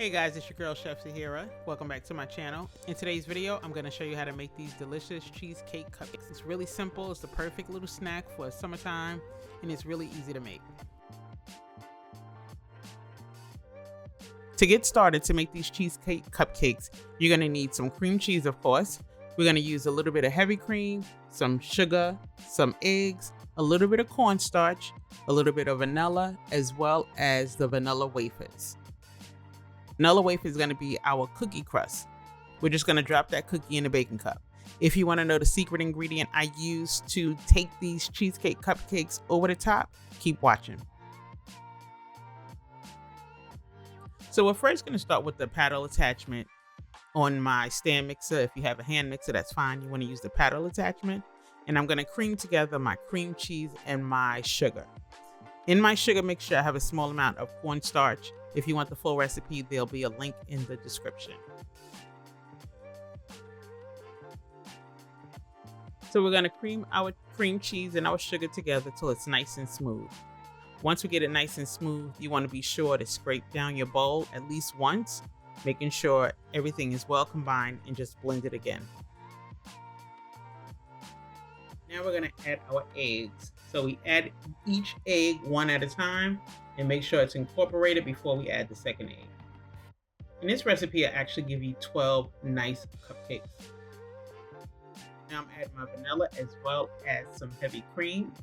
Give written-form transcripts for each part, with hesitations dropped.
Hey guys, it's your girl Chef Sahera. Welcome back to my channel. In today's video, I'm going to show you how to make these delicious cheesecake cupcakes. It's really simple. It's the perfect little snack for summertime, and it's really easy to make. To get started to make these cheesecake cupcakes, you're going to need some cream cheese, of course. We're going to use a little bit of heavy cream, some sugar, some eggs, a little bit of cornstarch, a little bit of vanilla, as well as the vanilla wafers. Vanilla wafer is going to be our cookie crust. We're just going to drop that cookie in a baking cup. If you want to know the secret ingredient I use to take these cheesecake cupcakes over the top, keep watching. So we're first going to start with the paddle attachment on my stand mixer. If you have a hand mixer, that's fine. You want to use the paddle attachment. And I'm going to cream together my cream cheese and my sugar. In my sugar mixture, I have a small amount of cornstarch. If you want the full recipe, there'll be a link in the description. So we're going to cream our cream cheese and our sugar together till it's nice and smooth. Once we get it nice and smooth, you want to be sure to scrape down your bowl at least once, making sure everything is well combined, and just blend it again. Now we're going to add our eggs. So we add each egg one at a time and make sure it's incorporated before we add the second egg. In this recipe, I actually give you 12 nice cupcakes. Now I'm adding my vanilla as well as some heavy cream.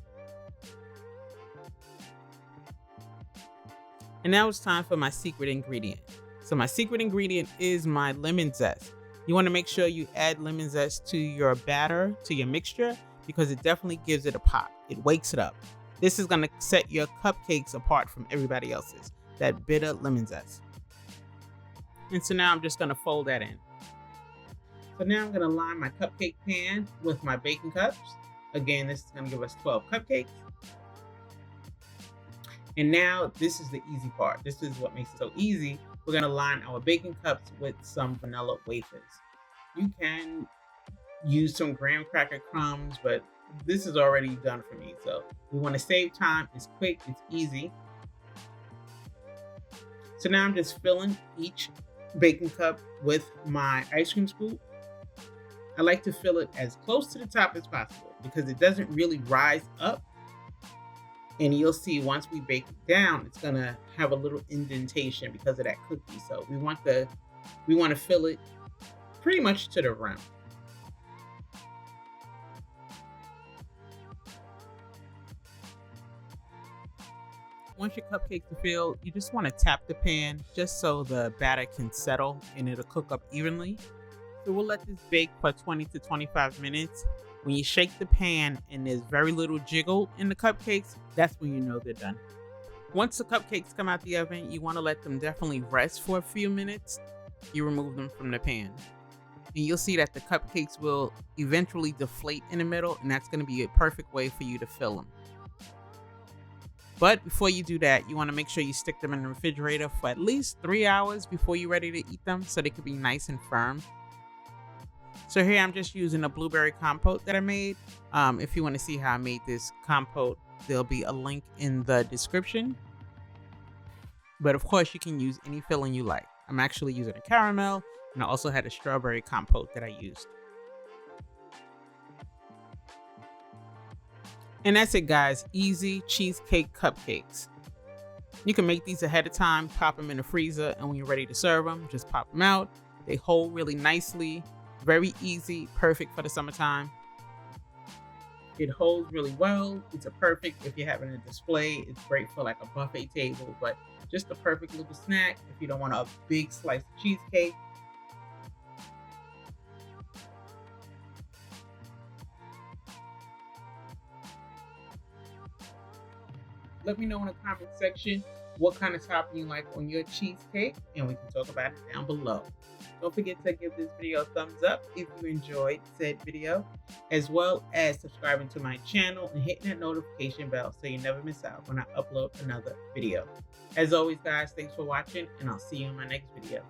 And now it's time for my secret ingredient. So my secret ingredient is my lemon zest. You want to make sure you add lemon zest to your batter, to your mixture, because it definitely gives it a pop. It wakes it up. This is going to set your cupcakes apart from everybody else's, that bitter lemon zest. And so now I'm just going to fold that in. So now I'm going to line my cupcake pan with my baking cups. Again, this is going to give us 12 cupcakes. And now this is the easy part. This is what makes it so easy. We're going to line our baking cups with some vanilla wafers. You can use some graham cracker crumbs, but this is already done for me. So we want to save time. It's quick, it's easy. So now I'm just filling each baking cup with my ice cream scoop. I like to fill it as close to the top as possible because it doesn't really rise up. And you'll see once we bake it down, it's gonna have a little indentation because of that cookie. So we want to fill it pretty much to the rim. Once your cupcakes are filled, you just want to tap the pan just so the batter can settle and it'll cook up evenly. So we'll let this bake for 20 to 25 minutes. When you shake the pan and there's very little jiggle in the cupcakes, that's when you know they're done. Once the cupcakes come out the oven, you want to let them definitely rest for a few minutes. You remove them from the pan. And you'll see that the cupcakes will eventually deflate in the middle, and that's going to be a perfect way for you to fill them. But before you do that, you want to make sure you stick them in the refrigerator for at least 3 hours before you're ready to eat them so they can be nice and firm. So here I'm just using a blueberry compote that I made. If you want to see how I made this compote, there'll be a link in the description. But of course, you can use any filling you like. I'm actually using a caramel, and I also had a strawberry compote that I used. And that's it, guys. Easy cheesecake cupcakes. You can make these ahead of time, pop them in the freezer, and when you're ready to serve them, just pop them out. They hold really nicely. Very easy, perfect for the summertime. It holds really well. It's a perfect if you're having a display. It's great for like a buffet table, but just a perfect little snack if you don't want a big slice of cheesecake. Let me know in the comment section what kind of topping you like on your cheesecake, and we can talk about it down below. Don't forget to give this video a thumbs up if you enjoyed said video, as well as subscribing to my channel and hitting that notification bell so you never miss out when I upload another video. As always, guys, thanks for watching, and I'll see you in my next video.